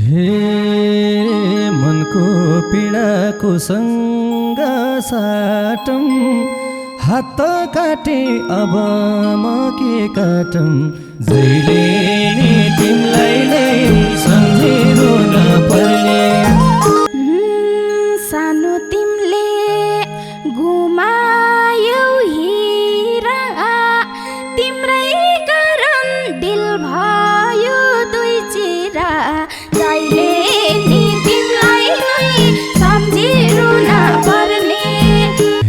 हे मनको पीडाको सँग साटम, हात काटे अब म के काटम। जहिले नि तिमीलाई नै सम्झिनु नपर्ने। सानो तिमीले गुमायौ हिरा, तिम्रै कारण दिल भयो दुई चिरा। जहिले नि तिमीलाई नै सम्झिनु नपर्ने।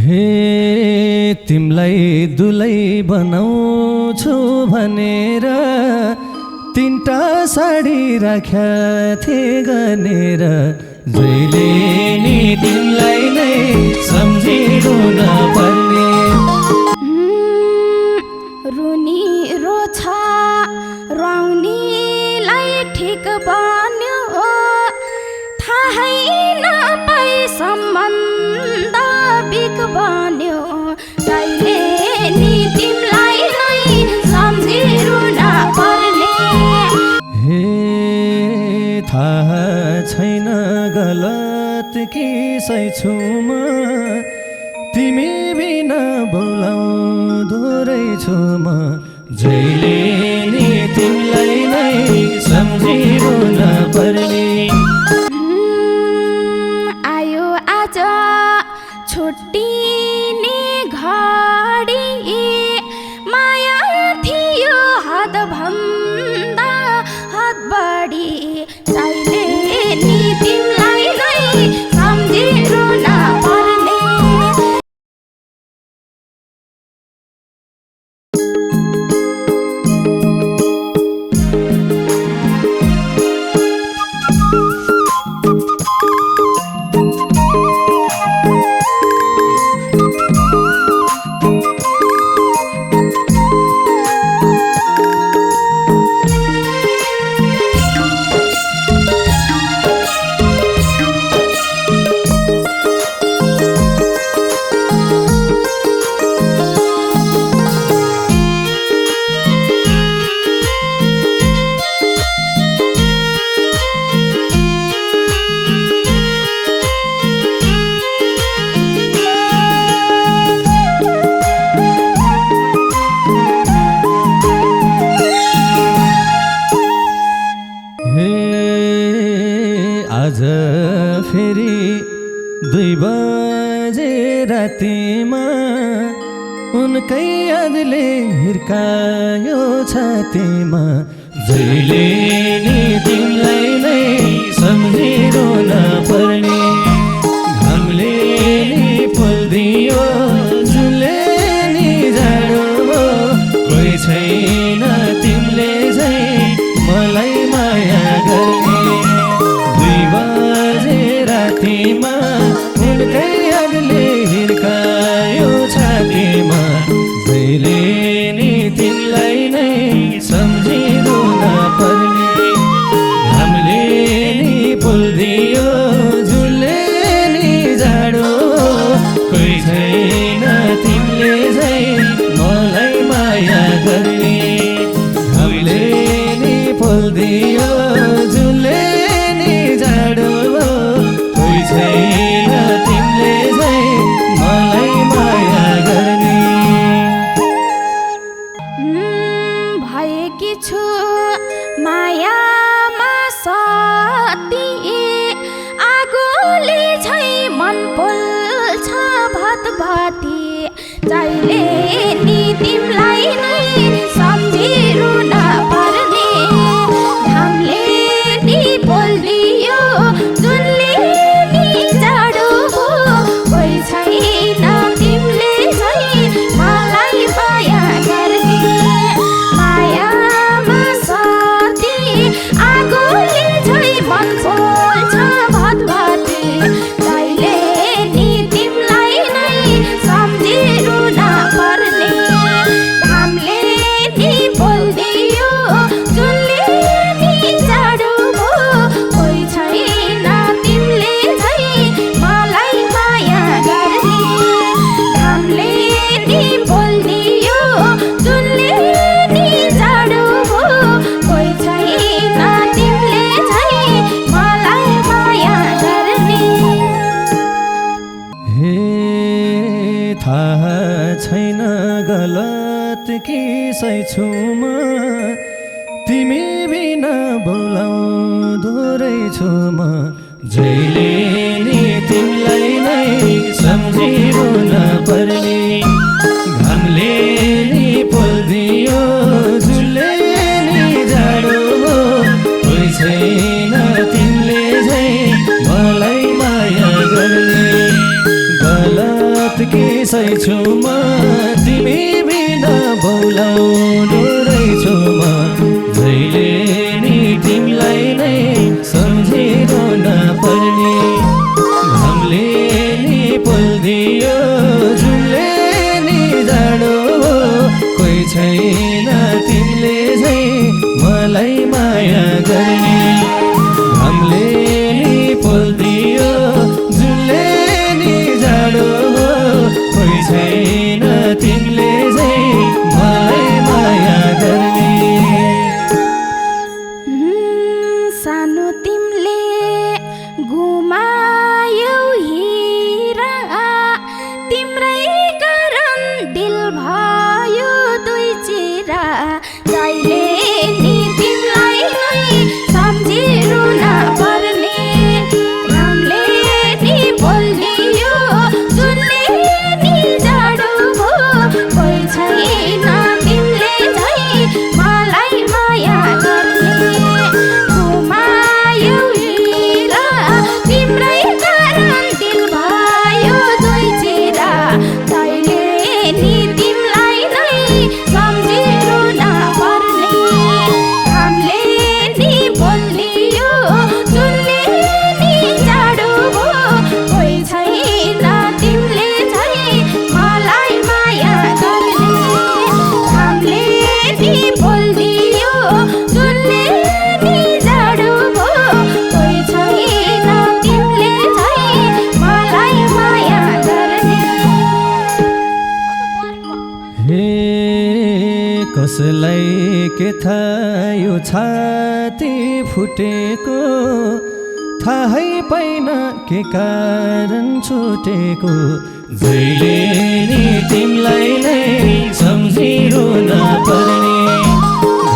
हे तिमीलाई दुलै बनाउँछु भनेर तीनटा साडी राख्या थिए गनेर। जहिले नि तिमीलाई नै सम्झिनु नपर्ने। रुनी रोछ रुवाउनीलाई ठिक बन्यो, थाहै नपाई सम्बन्ध बिक बन्यो। जहिले नि तिमीलाई नै सम्झिनु नपर्ने। हे थाहा छैन गलत कि सही छु म, तिमी बिना बोलाउँदो रहेछु म। जहिले नि तिमीलाई नै सम्झिनु नपर्ने। आयो आज छुट्टिने घडी, माया थियो हदभन्दा हद बढी। जहिले नि तिमीलाई नै सम्झिनु नपर्ने। आज फेरि 2 बजे रातिमा उनकै यादले हिर्कायो छातीमा। जहिले नि तिमीलाई नै सम्झिनु नपर्ने। घामले नि पोल्दियो, जुनले नि जाडो, कोही छैन तिमीले झै मलाई माया गर्ने। 2 बजे रातिमा उनकै यादले हिर्कायो छातीमा। जहिले नि तिमीलाई नै सम्झिनु नपर्ने। घामले नि पोल्दियो, जुनले नि जाडो, कोही छैन तिमीले झै मलाई माया गर्ने। घामले नि पोल्दियो, जुनले नि जाडो, कोही छैन तिमीले झै मलाई माया गर्ने। भएकी छु मायामा सती, आगोले झै मन पोल्छ भतभती। जहिले नि तिमीलाई नै सम्झिनु नपर्ने। घामले नि पोल्दियो, जुनले नि जाडो, कोही छैन तिमीले झै मलाई माया गर्ने। मायामा सती, आगोले झै मन पोल्छ भतभती। जहिले नि तिमीलाई नै सम्झिनु नपर्ने। कि सैछु म तिमी बिना बोलाउँदो रहेछु म जहिले नि तिमीलाई नै सम्झिरहन पर्ने घामले नि पोल्दियो झुलले नि जाडो कोही छैन तिमीले झै मलाई माया गर्ने गलत किसैछु म तिमी बिना बोलाउनु रहेछु म जहिले नि तिमीलाई नै सम्झिरहन पर्ने घामले नि पोल्दियो झुलले नि जाडो कोही छैन तिमीले झै मलाई माया गर्ने घामले नि पोल्दियो झुलले नि जाडो कोही छैन तिमीले झै मलाई माया गर्ने सानो तिमीले गुमायौ हिरा तिम्रै कारण दिल भयो दुई चिरा जहिले नि तिमीलाई नै सम्झिरहन पर्ने घामले नि पोल्दियो झुलले नि जाडो कोही छैन तिमीले झै मलाई माया गर्ने गुमायौ हिरा तिम्रै कारण दिल भयो दुई चिरा जहिले नि तिमीलाई नै सम्झिरहन पर्ने घामले नि पोल्दियो झुलले नि जाडो कोही छैन तिमीले झै मलाई माया गर्ने घामले नि पोल्दियो झुलले नि जाडो कोही छैन तिमीले झै मलाई माया गर्ने हे कसलाई के थाहा यो छाती फुटेको थाहै पाइन के कारण छुटेको जहिले नि तिमीलाई नै सम्झिरहन पर्ने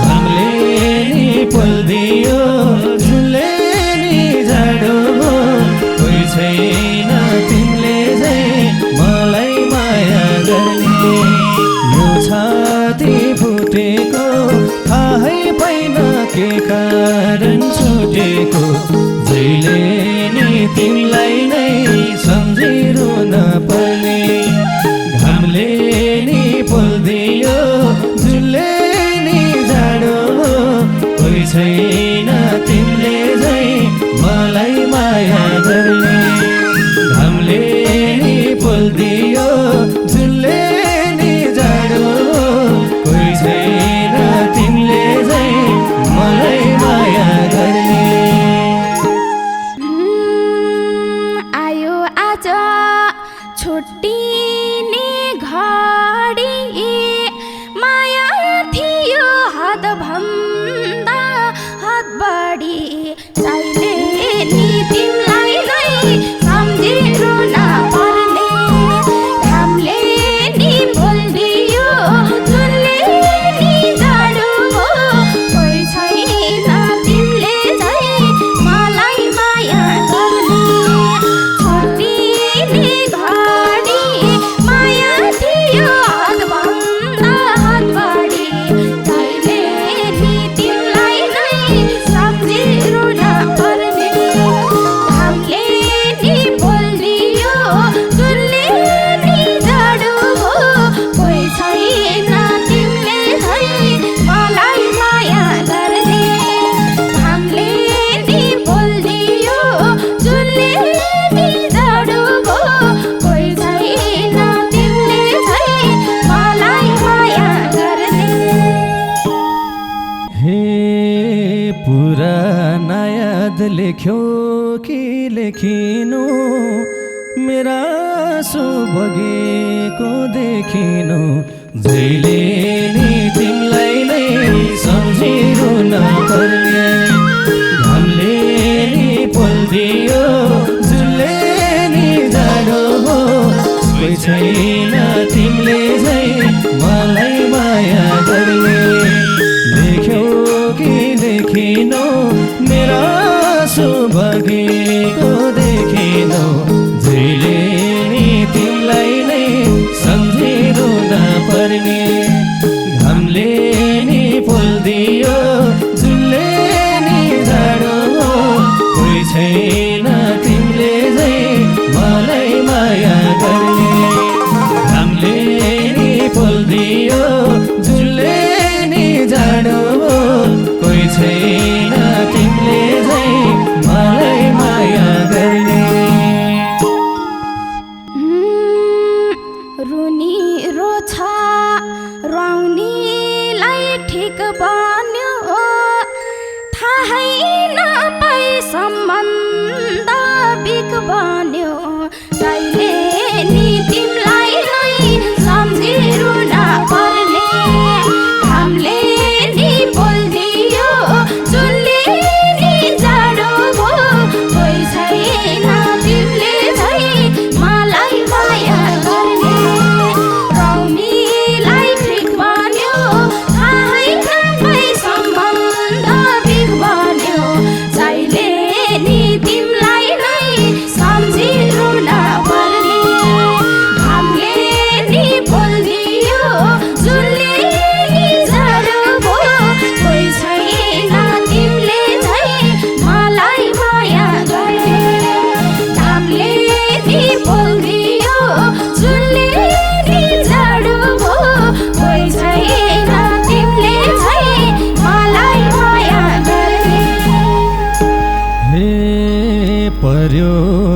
घामले नि पोल्दियो झुलले नि जाडो कोही छैन तिमीले झै मलाई माया गर्ने यो छाती फुटेको थाहै पाइन के कारण छुटेको जहिले नि तिमीलाई नै सम्झिरहन पर्ने घामले नि पोल्दियो झुलले नि जाडो कोही छैन तिमीले झै मलाई माया गर्ने घामले नि पोल्दियो झुलले नि जाडो कोही छैन तिमीले झै मलाई माया गर्ने आयो आज छुट्टिने घडी माया थियो हदभन्दा हद बढी जहिले नि तिमीलाई नै सम्झिरहन पर्ने घामले नि पोल्दियो झुलले नि जाडो कोही छैन तिमीले झै मलाई माया गर्ने छुट्टिने घडी माया थियो हदभन्दा हद बढी जहिले नि तिमीलाई नै सम्झिरहन पर्ने घामले नि पोल्दियो झुलले नि जाडो कोही छैन तिमीले झै मलाई माया गर्ने घामले नि पोल्दियो झुलले नि जाडो कोही छैन तिमीले झै मलाई माया गर्ने हे पुराना याद लेख्यो कि लेखिनु मेरा आँसु बगेको देखिनु जहिले नि तिमीलाई नै सम्झिरहन पर्ने घामले नि पोल्दियो झुलले नि जाडो कोही छैन तिमीले झै मलाई माया छैन तिमीले झै मलाई माया गर्ने। घामले नि पोल्दियो जुनले नि जाडो हो, कोही छैन तिमीले झै मलाई माया गर्ने। रुनी रोछ रुवाउनीलाई ठिक बन्यो, थाहै नपाई सम्बन्ध बिक बन्यो। कहिले नि तिमीलाई नै सम्झी रुन पर्ने, घामले नि बोल्दियो जुनले नि जाडो भो, कोही छैन तिमीले झै मलाई माया गर्ने। रुवाउनीलाई ठिक बन्यो, थाहै नपाई सम्बन्ध बिक बन्यो। जहिले नि तिमीलाई नै सम्झी रुन पर्ने, घामले नि बोल्दियो जुनले नि जाडो भो, कोही छैन तिमीले झै मलाई माया गर्ने। घामले नि बोल्दियो जुनले नि जाडो भो, कोही छैन तिमीले झै मलाई माया गर्ने। हे पर्यो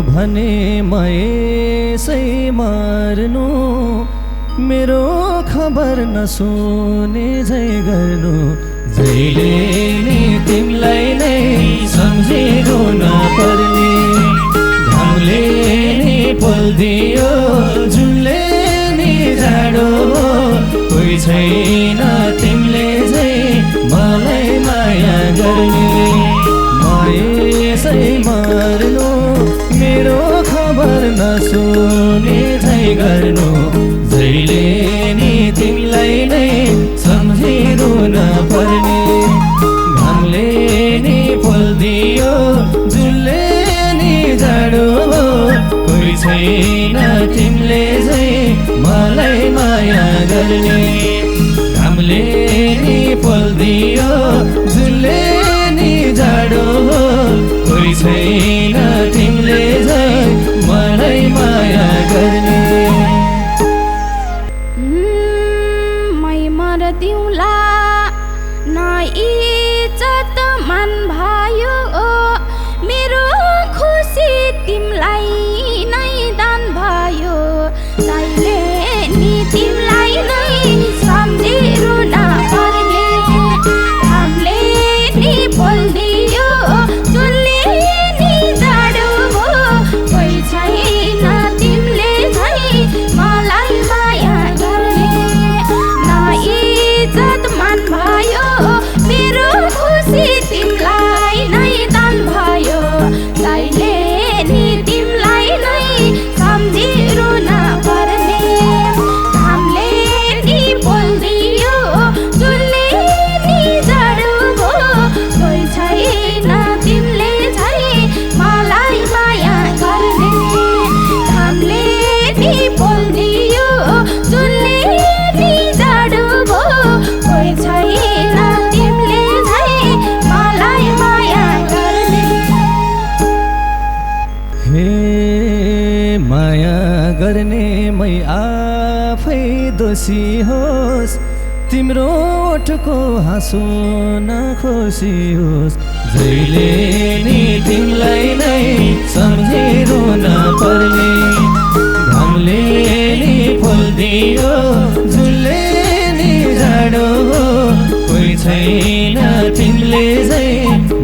भने म यसै मार्नु, मेरो खबर नसुने झै गर्नु। जहिले नि तिमीलाई नै सम्झिरहन पर्ने, घामले नि पोल्दियो जुनले नि जाडो हो, कोही छैन तिमीले झै मलाई माया गर्ने। म यसै मर्नु, मेरो खबर नसुने झै गर्नु। जहिले नि तिमीलाई नै सम्झिरहन पर्ने, घामले नि पोल्दियो जुनले नि जाडो हो, कोही छैन तिमीले झै मलाई माया गर्ने। घामले नि पोल्दियो जुनले नि जाडो हो, कोही छैन तिमीले झै मलाई माया गर्ने। मै मर्दिउँला न इज्जत मान भयो, मेरो खुसी तिमीलाई नै दान भयो। जहिले नि तिमीलाई नै सम्झी रुन पर्ने, घामले नि बोल्दियो जुनले नि जाडो भो, कोही छैन तिमीले झै मलाई माया गर्ने। न इज्जत मान भयो, मेरो खुसी तिमीलाई नै दान भयो। जहिले नि तिमीलाई नै सम्झी रुन पर्ने, घामले नि बोल्दियो जुनले नि जाडो भो, कोही छैन तिमीले झै मलाई माया गर्ने। घामले नि बोल्दियो जुनले नि जाडो भो, कोही छैन तिमीले झै मलाई माया गर्ने। हे माया गर्ने मै आफै दोषी होस्, तिम्रो ओठको हाँसो नखोसी होस्। जहिले नि तिमीलाई नै सम्झिरहन पर्ने, घामले नि पोल्दियो जुनले नि जाडो हो, कोही छैन तिमीले झै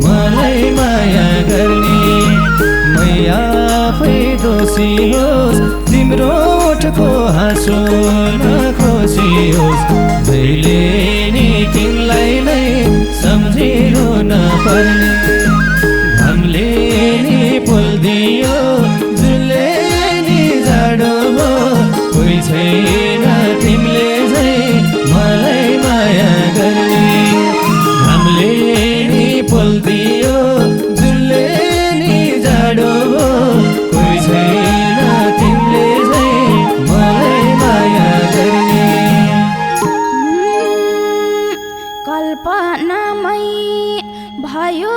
मलाई माया गर्ने। मै आफै दोषी होस्, तिम्रो ओठको हाँसो नखोसी होस्। जहिले नि तिमीलाई नै सम्झिरहन पर्ने, घामले नि पोल्दियो जुनले नि जाडो हो, कोही छैन तिमीले झै मलाई माया गर्ने। घामले नि पोल्दियो जुनले नि जाडो हो, कोही छैन तिमीले झै मलाई माया गर्ने। कल्पनामै भयो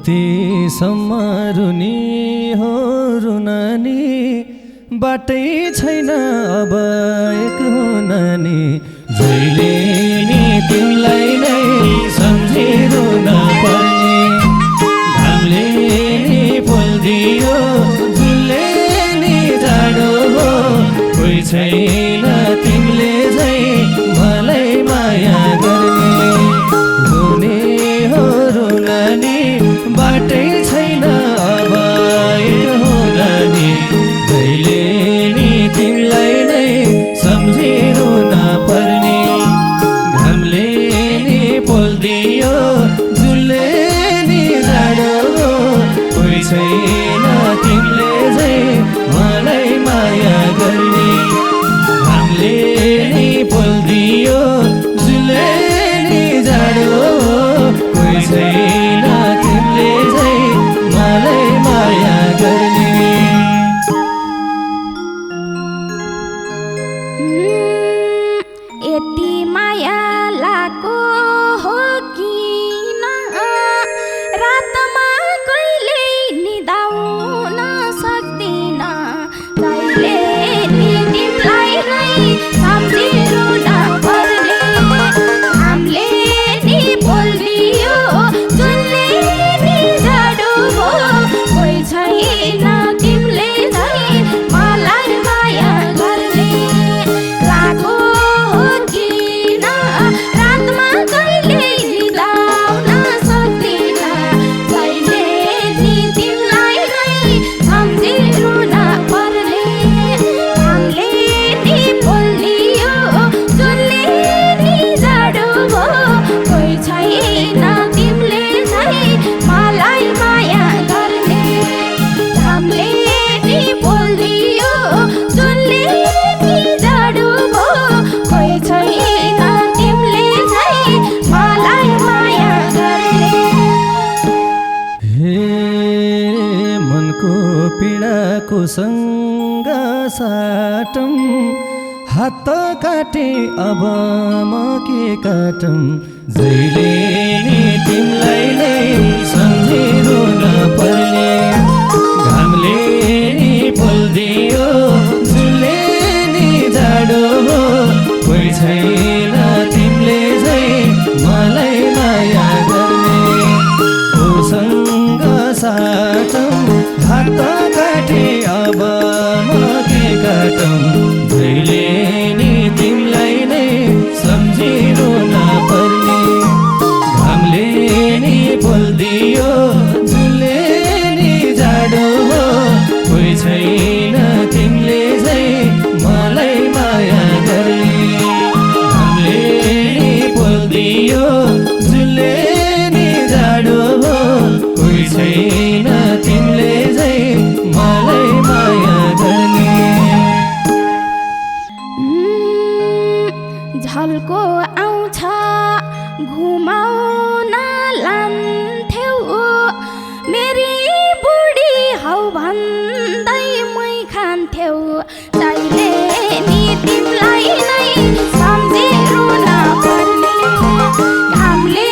कतिसम्म रुनी हो रुन नि बाटै छैन अब एक हुन नि जहिले नि तिमीलाई नै सम्झी रुन पर्ने घामले नि पोल्दियो झुलले नि जाडो हो कोही छैन तिमीले झै मलाई माया गर्ने रुने हो रुन नि बाटै छैन अब एक हुन नि जहिले नि तिमीलाई नै सम्झी रुन पर्ने घामले नि पोल्दियो झुलले नि जाडो कोही छैन तिमीले झै मलाई माया गर्ने घामले नि पोल्दियो झुलले नि जाडो कोही छैन तिमीले झै मलाई माया गर्ने यति माया लाको हो किन रातमा कहिले निदाउन सक्दिन कहिले नि तिमीलाई नै सम्झिरुन पर्ने घामले नि पोल्दियो झुलले नि जाडो हो कोही छैन तिमीले झै मलाई माया गर्ने लाको हो किन रातमा कहिले निदाउन सक्दिन कहिले नि तिमीलाई नै सम्झिरुन पर्ने घामले नि पोल्दियो झुलले नि जाडो हो कोही छैन तिमीले झै मलाई माया गर्ने घामले नि पोल्दियो झुलले नि जाडो हो कोही छैन तिमीले झै मलाई माया गर्ने हे मनको पीडाको सँग साटम हात काटे अब म के काटम जहिले नि तिमीलाई नै सम्झिरुन पर्ने घामले नि पोल्दियो झुलले नि जाडो हो कोही छैन तिमीले झै मलाई माया गर्ने उसँग साटम हात काटे अब म के काटम जहिले नि तिमीलाई नै सम्झिरुन पर्ने घामले नि पोल्दियो झुलले नि जाडो हो कोही छैन तिमीले झै मलाई माया गर्ने घामले नि पोल्दियो झुलले नि जाडो हो कोही छैन तिमीले झै मलाई माया गर्ने झल्को आउँछ घुमाउन लान्थ्यौ मेरी बुढी हौ भन्दै मै खान्थ्यौ जहिले नि तिमीलाई नै सम्झिरुन पर्ने घामले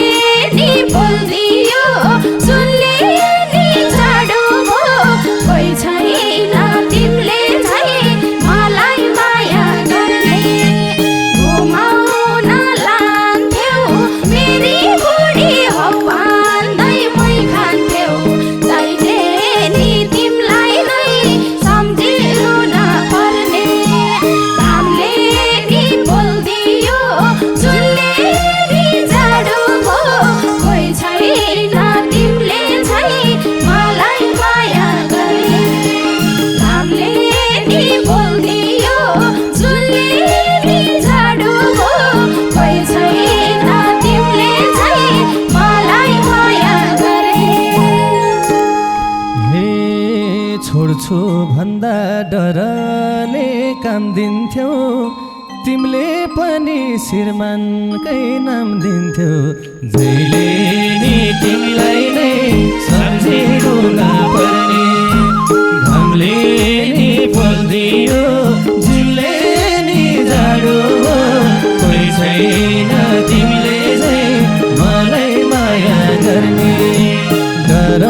नि पोल्दियो झुलले नि जाडो हो कोही छैन तिमीले झै मलाई माया गर्ने घुमाउन लान्थ्यौ मेरी बुढी हौ भन्दै मै खान्थ्यौ जहिले नि तिमीलाई नै सम्झिरुन पर्ने घामले नि पोल्दियो झुलले नि जाडो हो कोही छैन तिमीले झै मलाई माया गर्ने घामले नि पोल्दियो झुलले नि जाडो हो कोही छैन तिमीले झै मलाई माया गर्ने हे छोड्छु भन्दा डरले काम दिन्थ्यौ तिमीले पनि श्रीमानकै नाम दिन्थ्यौ जहिले नि तिमीलाई नै सम्झिरुन पर्ने घामले नि पोल्दियो झुलले नि जाडो हो कोही छैन तिमीले झै मलाई माया गर्ने डर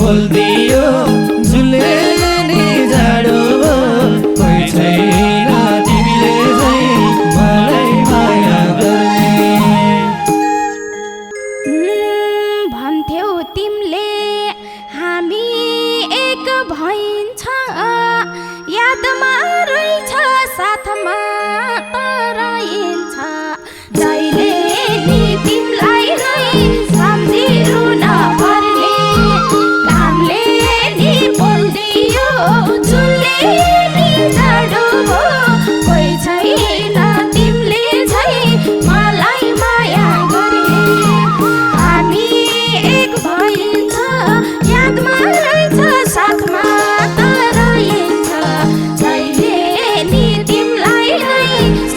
पोल्दियो झुले नि जाडो कोही छैन तिमीले झै मलाई माया गर्ने। भन्थ्यौ तिमीले हामी एक भइन्छ यादमा रहेछ साथमा तराइन्छ जहिले नि तिमीलाई नै सम्झिरुन पर्ने घामले नि पोल्दियो झुलले नि जाडो कोही छैन तिमीले झै मलाई माया गर्ने। हामी एक भइन्छ यादमा रहेछ साथमा तराइन्छ जहिले नि तिमीलाई नै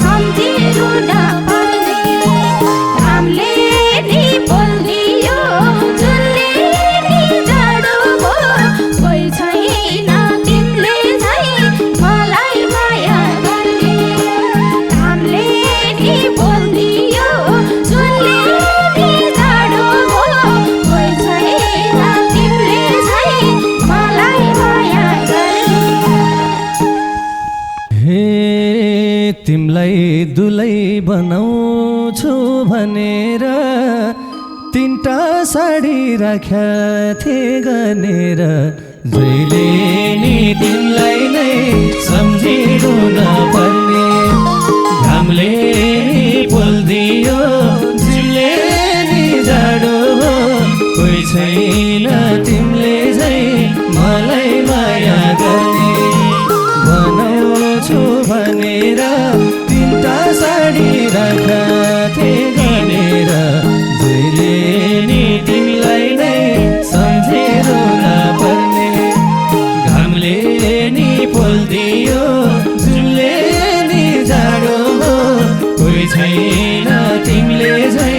सम्झिरुन पर्ने घामले नि पोल्दियो झुलले नि जाडो कोही छैन तिमीले झै मलाई माया गर्ने। घामले नि पोल्दियो झुलले नि जाडो कोही छैन तिमीले झै मलाई माया गर्ने। हे तिमलाई दुलै बनाउँछु भनेर तिनटा साडी राख्या थिए गनेर जहिले नि तिमीलाई नै सम्झिरुन पर्ने घामले नि पोल्दियो झुलले नि जाडो कोही छैन तिमीले झै मलाई माया गर्ने। बनाउँछु भनेर तिनटा साडी राख्या थिए गनेर जहिले नि तिमीलाई नै सम्झिरुन पर्ने घामले नि पोल्दियो झुलले नि जाडो कोही छैन तिमीले झै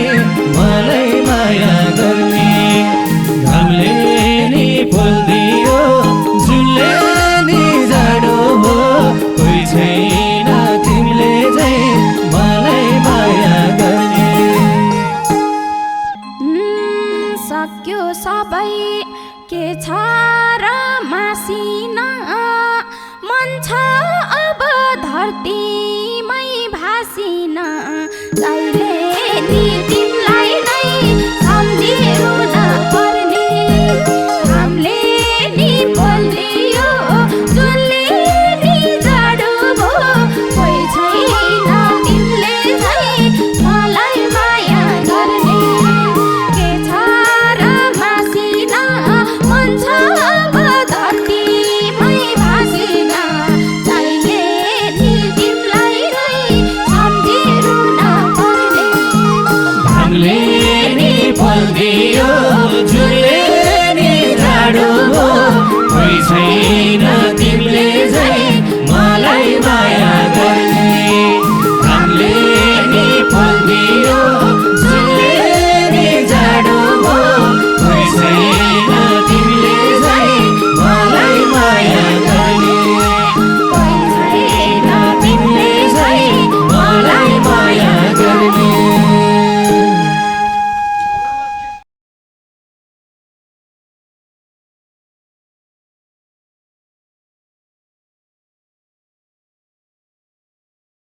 मलाई माया गर्ने। घामले नि पोल्दियो झुलले नि जाडो कोही छैन तिमीले झै मलाई माया गर्ने। सक्यो सबै के छ र मासिन मन छ अब धरतीमै भासिन